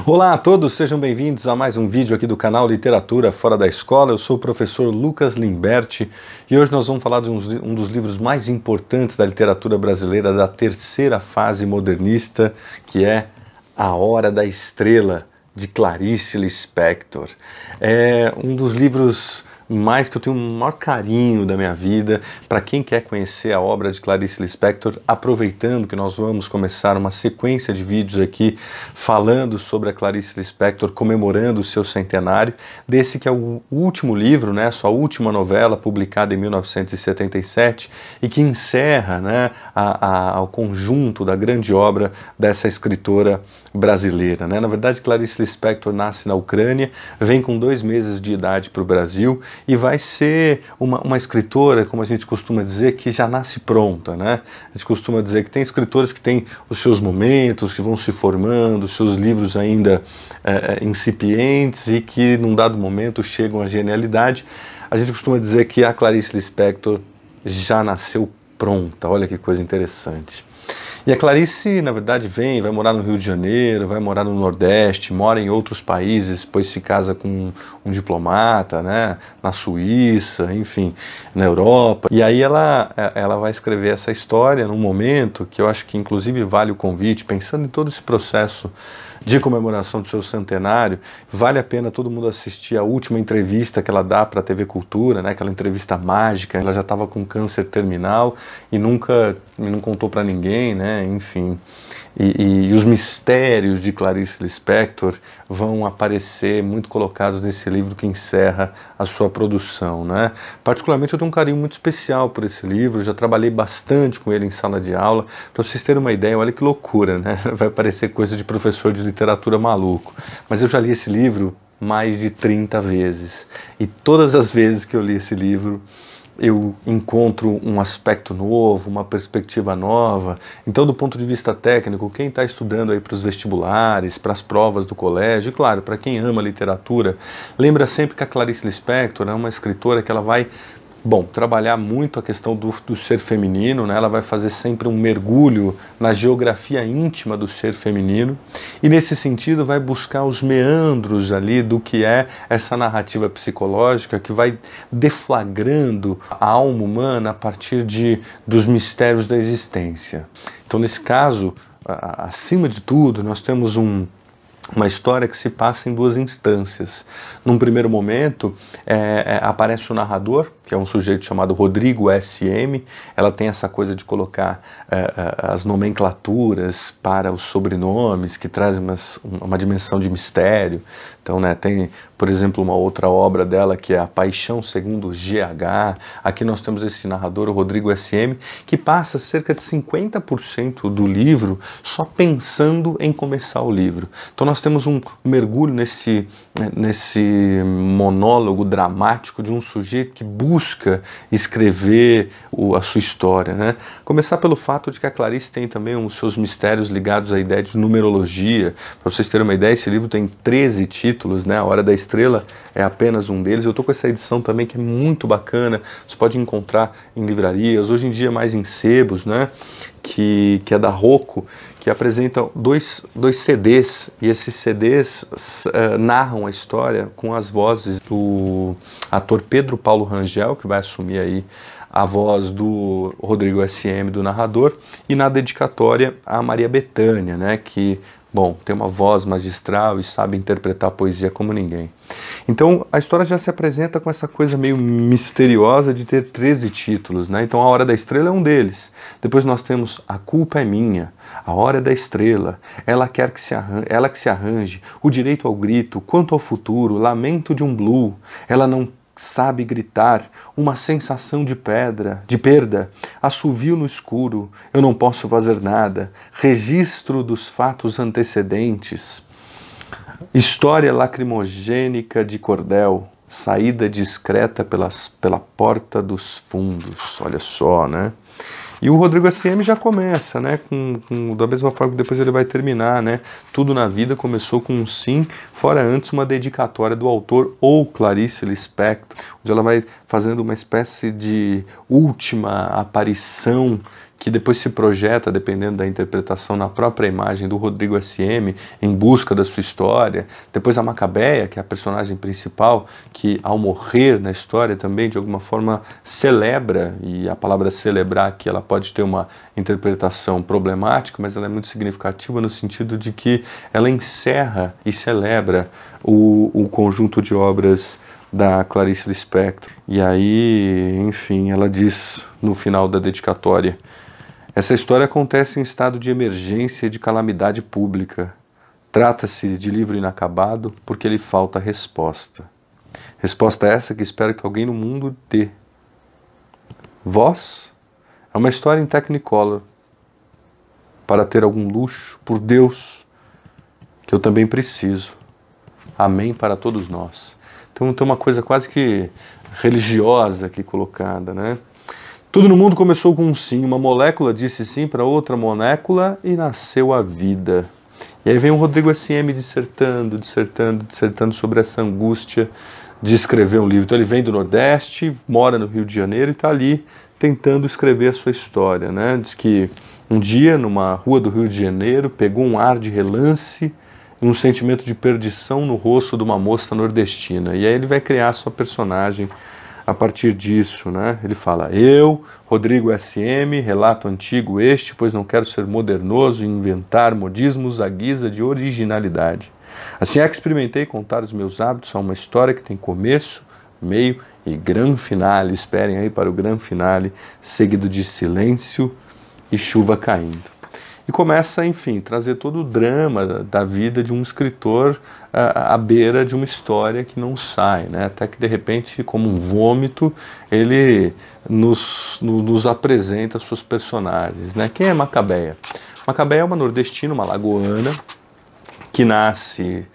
Olá a todos, sejam bem-vindos a mais um vídeo aqui do canal Literatura Fora da Escola. Eu sou o professor Lucas Limberti e hoje nós vamos falar de um dos livros mais importantes da literatura brasileira da terceira fase modernista, que é A Hora da Estrela, de Clarice Lispector. É um dos livros mais que eu tenho o maior carinho da minha vida. Para quem quer conhecer a obra de Clarice Lispector, aproveitando que nós vamos começar uma sequência de vídeos aqui falando sobre a Clarice Lispector, comemorando o seu centenário, desse que é o último livro, né, sua última novela, publicada em 1977, e que encerra, né, ao conjunto da grande obra dessa escritora brasileira, né? Na verdade, Clarice Lispector nasce na Ucrânia, vem com 2 meses de idade para o Brasil, e vai ser uma escritora, como a gente costuma dizer, que já nasce pronta, né? A gente costuma dizer que tem escritores que têm os seus momentos, que vão se formando, os seus livros ainda incipientes e que num dado momento chegam à genialidade. A gente costuma dizer que a Clarice Lispector já nasceu pronta. Olha que coisa interessante. E a Clarice, na verdade, vai morar no Rio de Janeiro, vai morar no Nordeste, mora em outros países, depois se casa com um diplomata, né, na Suíça, enfim, na Europa. E aí ela vai escrever essa história num momento que eu acho que inclusive vale o convite, pensando em todo esse processo de comemoração do seu centenário, vale a pena todo mundo assistir a última entrevista que ela dá para a TV Cultura, né, aquela entrevista mágica. Ela já estava com câncer terminal e não contou para ninguém, né, enfim. E os mistérios de Clarice Lispector vão aparecer muito colocados nesse livro que encerra a sua produção, né? Particularmente eu tenho um carinho muito especial por esse livro, já trabalhei bastante com ele em sala de aula. Para vocês terem uma ideia, olha que loucura, né? Vai parecer coisa de professor de literatura maluco, mas eu já li esse livro mais de 30 vezes, e todas as vezes que eu li esse livro eu encontro um aspecto novo, uma perspectiva nova. Então, do ponto de vista técnico, quem está estudando aí para os vestibulares, para as provas do colégio, e claro, para quem ama literatura, lembra sempre que a Clarice Lispector é uma escritora que ela vai, trabalhar muito a questão do ser feminino, né? Ela vai fazer sempre um mergulho na geografia íntima do ser feminino e, nesse sentido, vai buscar os meandros ali do que é essa narrativa psicológica que vai deflagrando a alma humana a partir dos mistérios da existência. Então, nesse caso, acima de tudo, nós temos uma história que se passa em 2 instâncias. Num primeiro momento, aparece o narrador, que é um sujeito chamado Rodrigo S.M. Ela tem essa coisa de colocar as nomenclaturas para os sobrenomes, que traz uma dimensão de mistério. Então, né, tem, por exemplo, uma outra obra dela, que é A Paixão Segundo GH. Aqui nós temos esse narrador, o Rodrigo S.M., que passa cerca de 50% do livro só pensando em começar o livro. Então nós temos um mergulho nesse monólogo dramático de um sujeito que busca escrever a sua história, né? Começar pelo fato de que a Clarice tem também os seus mistérios ligados à ideia de numerologia. Para vocês terem uma ideia, esse livro tem 13 títulos, né? A Hora da Estrela é apenas um deles. Eu estou com essa edição também que é muito bacana, você pode encontrar em livrarias, hoje em dia mais em sebos, né? Que é da Rocco, que apresenta dois CDs, e esses CDs narram a história com as vozes do ator Pedro Paulo Rangel, que vai assumir aí a voz do Rodrigo S.M., do narrador, e na dedicatória a Maria Bethânia, né, que tem uma voz magistral e sabe interpretar a poesia como ninguém. Então a história já se apresenta com essa coisa meio misteriosa de ter 13 títulos, né? Então A Hora da Estrela é um deles. Depois nós temos A Culpa é Minha, A Hora da Estrela, Ela que se arranje, O Direito ao Grito, Quanto ao Futuro, Lamento de um Blue, Ela não sabe gritar, Uma sensação de perda, Assovio no escuro, Eu não posso fazer nada, Registro dos fatos antecedentes, História lacrimogênica de cordel, Saída discreta pela porta dos fundos. Olha só, né? E o Rodrigo S.M. já começa, né, da mesma forma que depois ele vai terminar, né? Tudo na vida começou com um sim, fora antes uma dedicatória do autor ou Clarice Lispector. onde ela vai fazendo uma espécie de última aparição que depois se projeta, dependendo da interpretação, na própria imagem do Rodrigo S.M., em busca da sua história. Depois a Macabeia, que é a personagem principal, que ao morrer na história também, de alguma forma, celebra, e a palavra celebrar aqui, ela pode ter uma interpretação problemática, mas ela é muito significativa no sentido de que ela encerra e celebra o conjunto de obras da Clarice Lispector. E aí, enfim, ela diz no final da dedicatória: essa história acontece em estado de emergência e de calamidade pública. Trata-se de livro inacabado porque lhe falta resposta. Resposta essa que espero que alguém no mundo dê. Voz é uma história em Technicolor. Para ter algum luxo, por Deus, que eu também preciso. Amém para todos nós. Então tem uma coisa quase que religiosa aqui colocada, né? Tudo no mundo começou com um sim, uma molécula disse sim para outra molécula e nasceu a vida. E aí vem o Rodrigo S.M. dissertando sobre essa angústia de escrever um livro. Então ele vem do Nordeste, mora no Rio de Janeiro e está ali tentando escrever a sua história, né? Diz que um dia, numa rua do Rio de Janeiro, pegou um ar de relance e um sentimento de perdição no rosto de uma moça nordestina. E aí ele vai criar a sua personagem a partir disso, né? Ele fala: eu, Rodrigo S.M., relato antigo este, pois não quero ser modernoso e inventar modismos à guisa de originalidade. Assim é que experimentei contar os meus hábitos a uma história que tem começo, meio e grande finale. Esperem aí para o grande finale, seguido de silêncio e chuva caindo. E começa, enfim, trazer todo o drama da vida de um escritor à beira de uma história que não sai, né? Até que, de repente, como um vômito, ele nos apresenta suas personagens, né? Quem é Macabeia? Macabeia é uma nordestina, uma lagoana, que nasce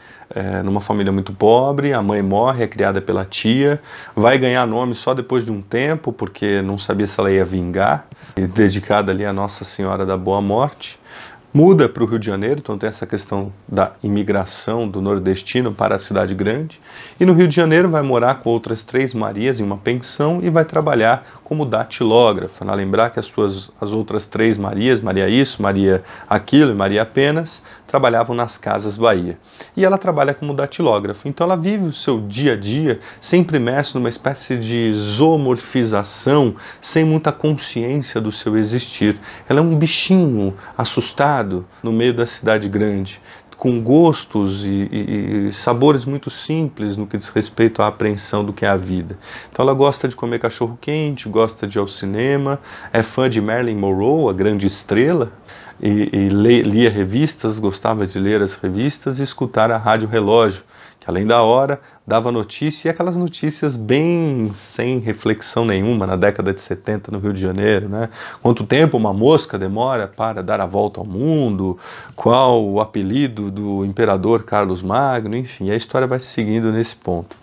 numa família muito pobre, a mãe morre, é criada pela tia, vai ganhar nome só depois de um tempo, porque não sabia se ela ia vingar, e dedicada ali a Nossa Senhora da Boa Morte. Muda para o Rio de Janeiro, então tem essa questão da imigração do nordestino para a cidade grande, e no Rio de Janeiro vai morar com outras 3 Marias em uma pensão e vai trabalhar como datilógrafa. Né? Lembrar que as outras 3 Marias, Maria isso, Maria aquilo e Maria apenas, trabalhavam nas Casas Bahia. E ela trabalha como datilógrafa, então ela vive o seu dia a dia sempre imersa numa espécie de zoomorfização, sem muita consciência do seu existir. Ela é um bichinho assustado no meio da cidade grande, com gostos e sabores muito simples no que diz respeito à apreensão do que é a vida. Então ela gosta de comer cachorro quente, gosta de ir ao cinema, é fã de Marilyn Monroe, a grande estrela, e lia revistas, gostava de ler as revistas e escutar a Rádio Relógio, que além da hora dava notícia, e aquelas notícias bem sem reflexão nenhuma, na década de 70 no Rio de Janeiro, né? Quanto tempo uma mosca demora para dar a volta ao mundo, qual o apelido do imperador Carlos Magno, enfim, a história vai seguindo nesse ponto.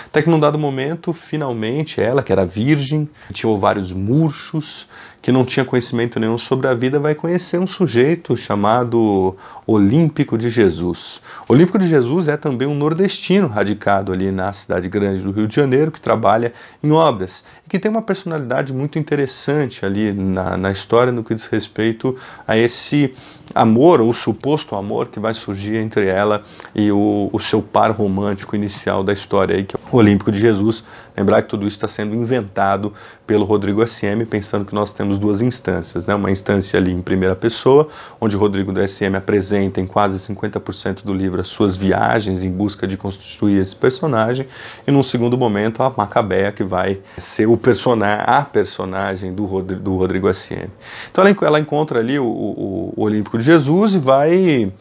Até que num dado momento, finalmente, ela, que era virgem, tinha ovários murchos, que não tinha conhecimento nenhum sobre a vida, vai conhecer um sujeito chamado Olímpico de Jesus. Olímpico de Jesus é também um nordestino radicado ali na cidade grande do Rio de Janeiro, que trabalha em obras e que tem uma personalidade muito interessante ali na história no que diz respeito a esse amor, ou suposto amor, que vai surgir entre ela e o seu par romântico inicial da história, aí, que é o Olímpico de Jesus. Lembrar que tudo isso está sendo inventado pelo Rodrigo S.M., pensando que nós temos 2 instâncias, né? Uma instância ali em primeira pessoa, onde o Rodrigo S.M. apresenta em quase 50% do livro as suas viagens em busca de constituir esse personagem, e num segundo momento a Macabeia, que vai ser a personagem do Rodrigo S.M. Então ela encontra ali o Olímpico de Jesus e vai,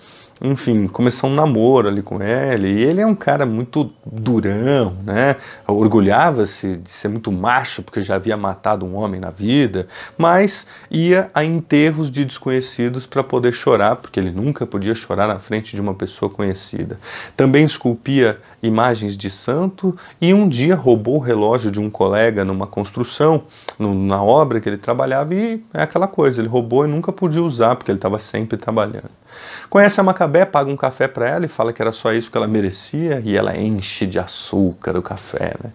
enfim, começar um namoro ali com ele, e ele é um cara muito durão, né? Orgulhava-se de ser muito macho, porque já havia matado um homem na vida, mas ia a enterros de desconhecidos para poder chorar, porque ele nunca podia chorar na frente de uma pessoa conhecida. Também esculpia imagens de santo, e um dia roubou o relógio de um colega numa construção, na obra que ele trabalhava, e é aquela coisa, ele roubou e nunca podia usar, porque ele estava sempre trabalhando. Conhece a Macabeia, paga um café para ela e fala que era só isso que ela merecia, e ela enche de açúcar o café, né?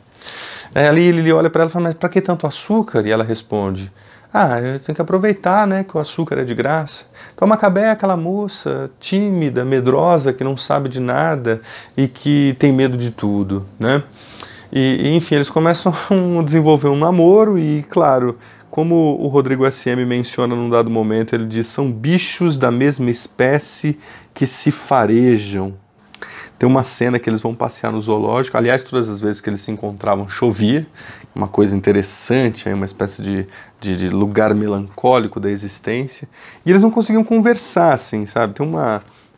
Aí ali ele olha para ela e fala, mas para que tanto açúcar? E ela responde, ah, eu tenho que aproveitar, né, que o açúcar é de graça. Então a Macabé é aquela moça tímida, medrosa, que não sabe de nada e que tem medo de tudo, né? Enfim, eles começam a desenvolver um namoro e, claro, como o Rodrigo SM menciona num dado momento, ele diz, são bichos da mesma espécie que se farejam. Tem uma cena que eles vão passear no zoológico, aliás, todas as vezes que eles se encontravam chovia, uma coisa interessante, uma espécie de lugar melancólico da existência, e eles não conseguiam conversar, assim, sabe? Tem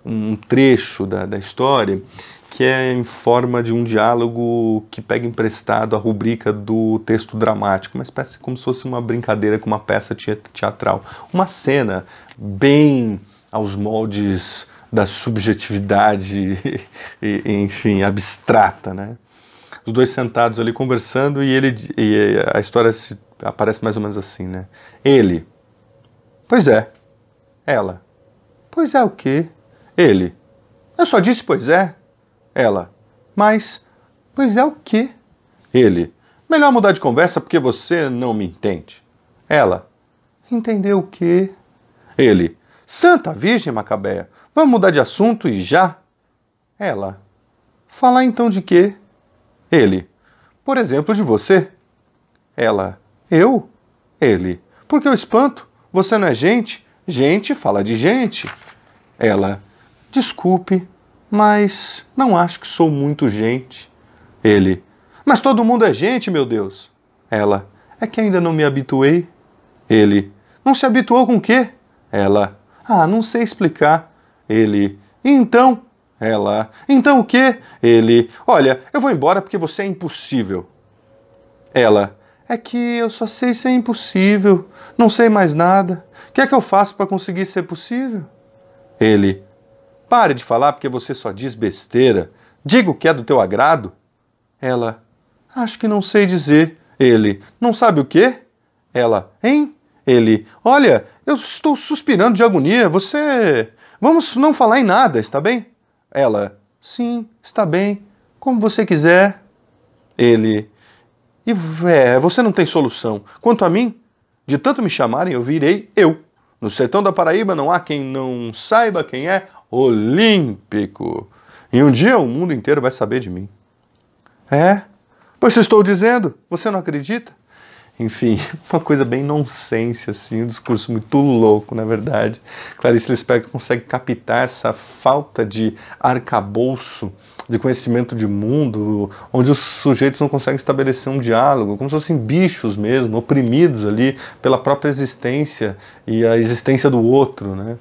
um trecho da história que é em forma de um diálogo que pega emprestado a rubrica do texto dramático, uma espécie como se fosse uma brincadeira com uma peça teatral. Uma cena bem aos moldes da subjetividade, enfim, abstrata, né? Os dois sentados ali conversando e a história aparece mais ou menos assim, né? Ele, pois é. Ela, pois é o quê? Ele, eu só disse pois é. Ela, mas, pois é o quê? Ele, melhor mudar de conversa porque você não me entende. Ela, entendeu o quê? Ele, Santa Virgem Macabéa, vamos mudar de assunto e já? Ela, falar então de quê? Ele, por exemplo, de você. Ela, eu? Ele, porque eu espanto, você não é gente? Gente fala de gente. Ela, desculpe, mas não acho que sou muito gente. Ele, mas todo mundo é gente, meu Deus. Ela, é que ainda não me habituei. Ele, não se habituou com o quê? Ela, ah, não sei explicar. Ele, então? Ela, então o quê? Ele, olha, eu vou embora porque você é impossível. Ela, é que eu só sei ser impossível, não sei mais nada. O que é que eu faço para conseguir ser possível? Ele, pare de falar porque você só diz besteira. Diga o que é do teu agrado. Ela, acho que não sei dizer. Ele, não sabe o quê? Ela, hein? Ele, olha, eu estou suspirando de agonia, você... Vamos não falar em nada, está bem? Ela, sim, está bem, como você quiser. Ele, você não tem solução. Quanto a mim, de tanto me chamarem, eu virei eu. No sertão da Paraíba não há quem não saiba quem é olímpico. E um dia o mundo inteiro vai saber de mim. É? Pois eu estou dizendo, você não acredita? Enfim, uma coisa bem nonsense, assim, um discurso muito louco, na verdade. Clarice Lispector consegue captar essa falta de arcabouço, de conhecimento de mundo, onde os sujeitos não conseguem estabelecer um diálogo, como se fossem bichos mesmo, oprimidos ali pela própria existência e a existência do outro, né?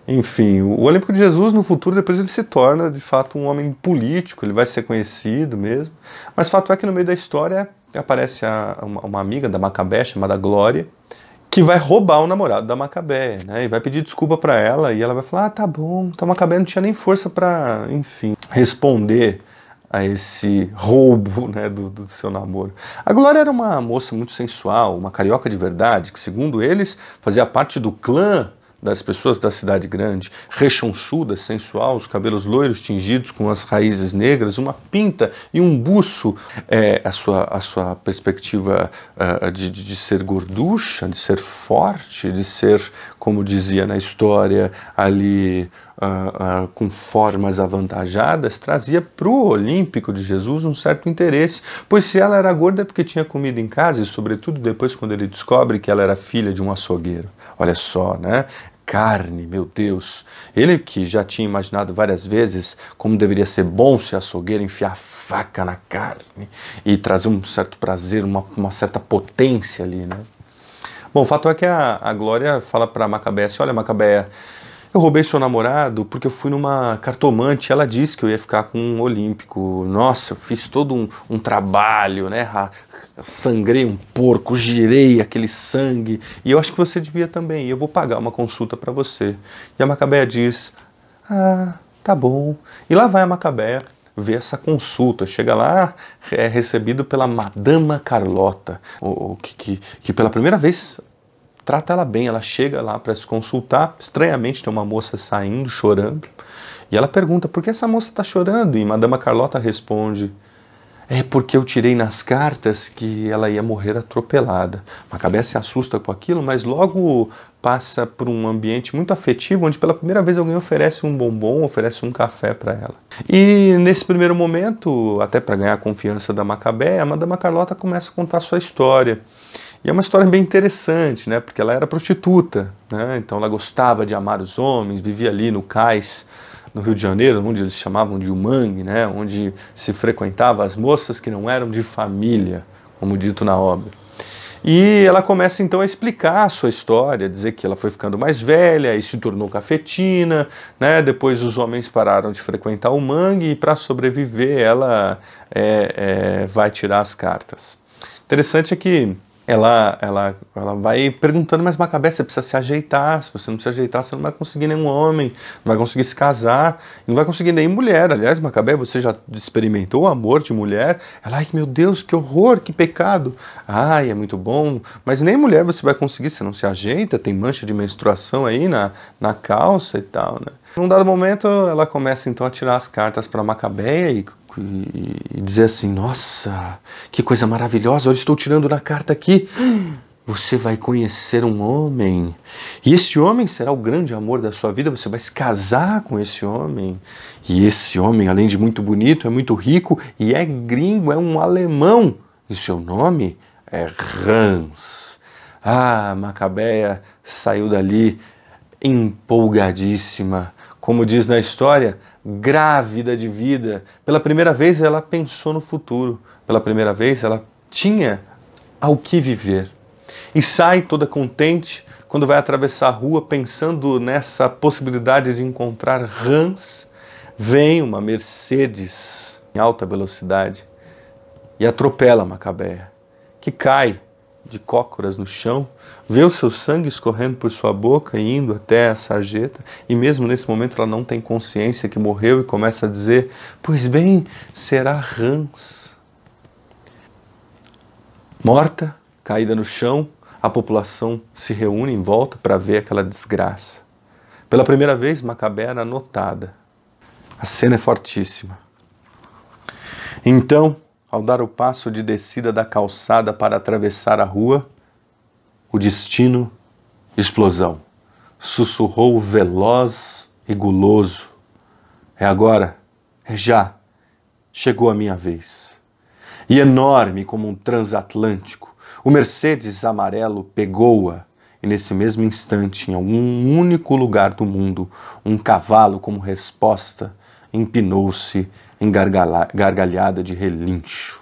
Enfim, o Olímpico de Jesus no futuro, depois ele se torna de fato um homem político, ele vai ser conhecido mesmo, mas fato é que no meio da história aparece uma amiga da Macabé, chamada Glória, que vai roubar o namorado da Macabé, né, e vai pedir desculpa para ela, e ela vai falar, ah, tá bom, então a Macabé não tinha nem força para, enfim, responder a esse roubo, né, do seu namoro. A Glória era uma moça muito sensual, uma carioca de verdade, que segundo eles fazia parte do clã das pessoas da cidade grande, rechonchuda, sensual, os cabelos loiros tingidos com as raízes negras, uma pinta e um buço, a sua perspectiva de ser gorducha, de ser forte, de ser, como dizia na história, ali com formas avantajadas, trazia para o Olímpico de Jesus um certo interesse, pois se ela era gorda é porque tinha comida em casa e sobretudo depois quando ele descobre que ela era filha de um açougueiro. Olha só, né? Carne, meu Deus. Ele que já tinha imaginado várias vezes como deveria ser bom se açougueiro enfiar a faca na carne e trazer um certo prazer, uma certa potência ali, né? Bom, o fato é que a Glória fala para Macabé assim, olha Macabé, eu roubei seu namorado porque eu fui numa cartomante, ela disse que eu ia ficar com um olímpico. Nossa, eu fiz todo um trabalho, né? Sangrei um porco, girei aquele sangue, e eu acho que você devia também, eu vou pagar uma consulta para você. E a Macabéa diz, ah, tá bom. E lá vai a Macabéa ver essa consulta, chega lá, é recebido pela Madama Carlota, que pela primeira vez trata ela bem, ela chega lá para se consultar, estranhamente tem uma moça saindo, chorando, e ela pergunta, por que essa moça está chorando? E Madama Carlota responde, é porque eu tirei nas cartas que ela ia morrer atropelada. Macabé se assusta com aquilo, mas logo passa por um ambiente muito afetivo, onde pela primeira vez alguém oferece um bombom, oferece um café para ela. E nesse primeiro momento, até para ganhar a confiança da Macabé, a Madama Carlota começa a contar sua história. E é uma história bem interessante, né? Porque ela era prostituta, né? Então ela gostava de amar os homens, vivia ali no cais, no Rio de Janeiro, onde eles chamavam de Umangue, né? Onde se frequentava as moças que não eram de família, como dito na obra. E ela começa então a explicar a sua história, dizer que ela foi ficando mais velha e se tornou cafetina, né? Depois os homens pararam de frequentar o mangue e para sobreviver ela vai tirar as cartas. Interessante é que ela vai perguntando, mas Macabé, você precisa se ajeitar, se você não se ajeitar, você não vai conseguir nenhum homem, não vai conseguir se casar, não vai conseguir nem mulher. Aliás, Macabé, você já experimentou o amor de mulher? Ela, ai meu Deus, que horror, que pecado. Ai, é muito bom, mas nem mulher você vai conseguir, você não se ajeita, tem mancha de menstruação aí na calça e tal, né? Num dado momento, ela começa então a tirar as cartas para Macabé e dizer assim, nossa, que coisa maravilhosa, eu estou tirando na carta aqui, você vai conhecer um homem, e esse homem será o grande amor da sua vida, você vai se casar com esse homem, e esse homem, além de muito bonito, é muito rico, e é gringo, é um alemão, e seu nome é Hans. Ah, Macabéia saiu dali empolgadíssima, como diz na história, grávida de vida. Pela primeira vez ela pensou no futuro, pela primeira vez ela tinha ao que viver. E sai toda contente quando vai atravessar a rua pensando nessa possibilidade de encontrar Hans. Vem uma Mercedes em alta velocidade e atropela Macabéia, que cai de cócoras no chão, vê o seu sangue escorrendo por sua boca e indo até a sarjeta, e mesmo nesse momento ela não tem consciência que morreu e começa a dizer, pois bem, será Hans. Morta, caída no chão, a população se reúne em volta para ver aquela desgraça. Pela primeira vez, Macabé era notada. A cena é fortíssima. Então, ao dar o passo de descida da calçada para atravessar a rua, o destino, explosão. Sussurrou veloz e guloso. É agora, é já, chegou a minha vez. E enorme como um transatlântico, o Mercedes amarelo pegou-a, e nesse mesmo instante, em algum único lugar do mundo, um cavalo como resposta empinou-se em gargalhada de relincho.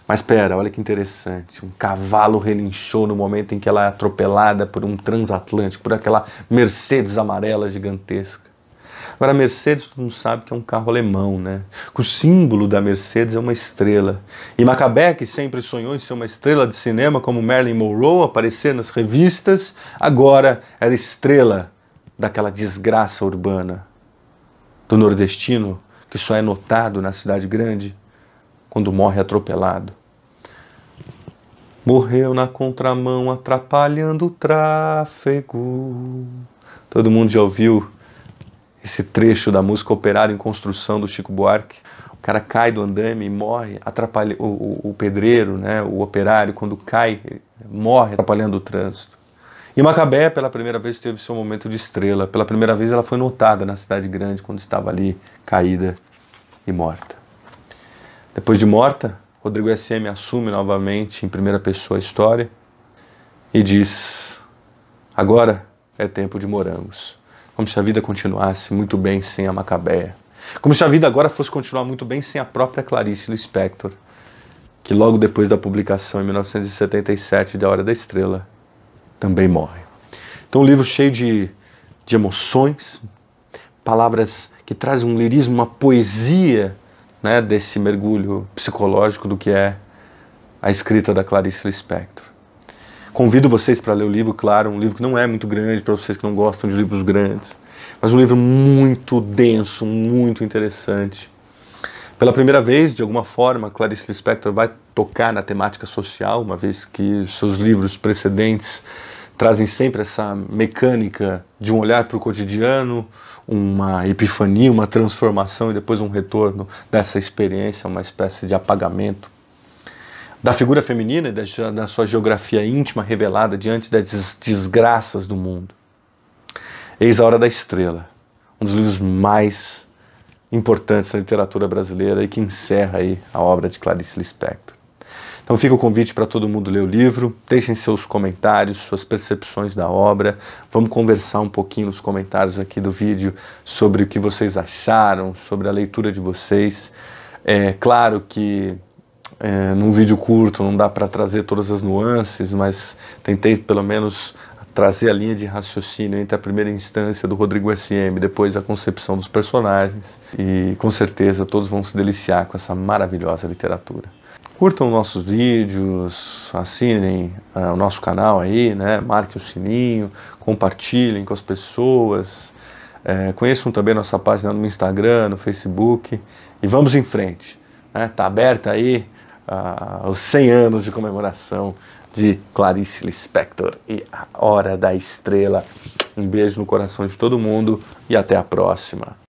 Mas espera, olha que interessante, um cavalo relinchou no momento em que ela é atropelada por um transatlântico, por aquela Mercedes amarela gigantesca. Agora a Mercedes, todo mundo sabe que é um carro alemão, né? O símbolo da Mercedes é uma estrela. E Macabé, que sempre sonhou em ser uma estrela de cinema como Marilyn Monroe, aparecer nas revistas, agora era estrela daquela desgraça urbana do nordestino, que só é notado na cidade grande quando morre atropelado. Morreu na contramão, atrapalhando o tráfego. Todo mundo já ouviu esse trecho da música Operário em Construção, do Chico Buarque. O cara cai do andame e morre, atrapalha o pedreiro, né, o operário, quando cai, morre atrapalhando o trânsito. E Macabé, pela primeira vez, teve seu momento de estrela. Pela primeira vez ela foi notada na cidade grande, quando estava ali, caída e morta. Depois de morta, Rodrigo S.M. assume novamente em primeira pessoa a história e diz, agora é tempo de morangos. Como se a vida continuasse muito bem sem a Macabéia. Como se a vida agora fosse continuar muito bem sem a própria Clarice Lispector, que logo depois da publicação, em 1977, de A Hora da Estrela, também morre. Então um livro cheio de emoções, palavras que trazem um lirismo, uma poesia, né, desse mergulho psicológico do que é a escrita da Clarice Lispector. Convido vocês para ler o livro, claro, um livro que não é muito grande, para vocês que não gostam de livros grandes, mas um livro muito denso, muito interessante. Pela primeira vez, de alguma forma, Clarice Lispector vai tocar na temática social, uma vez que seus livros precedentes trazem sempre essa mecânica de um olhar para o cotidiano, uma epifania, uma transformação e depois um retorno dessa experiência, uma espécie de apagamento da figura feminina e da sua geografia íntima revelada diante das desgraças do mundo. Eis a Hora da Estrela, um dos livros mais importantes da literatura brasileira e que encerra aí a obra de Clarice Lispector. Então fica o convite para todo mundo ler o livro, deixem seus comentários, suas percepções da obra, vamos conversar um pouquinho nos comentários aqui do vídeo sobre o que vocês acharam, sobre a leitura de vocês. É claro que num vídeo curto não dá para trazer todas as nuances, mas tentei pelo menos trazer a linha de raciocínio entre a primeira instância do Rodrigo SM, depois a concepção dos personagens, e com certeza todos vão se deliciar com essa maravilhosa literatura. Curtam nossos vídeos, assinem o nosso canal aí, né? Marquem o sininho, compartilhem com as pessoas, conheçam também nossa página no Instagram, no Facebook, e vamos em frente. Tá aberta aí os 100 anos de comemoração de Clarice Lispector e a Hora da Estrela. Um beijo no coração de todo mundo e até a próxima.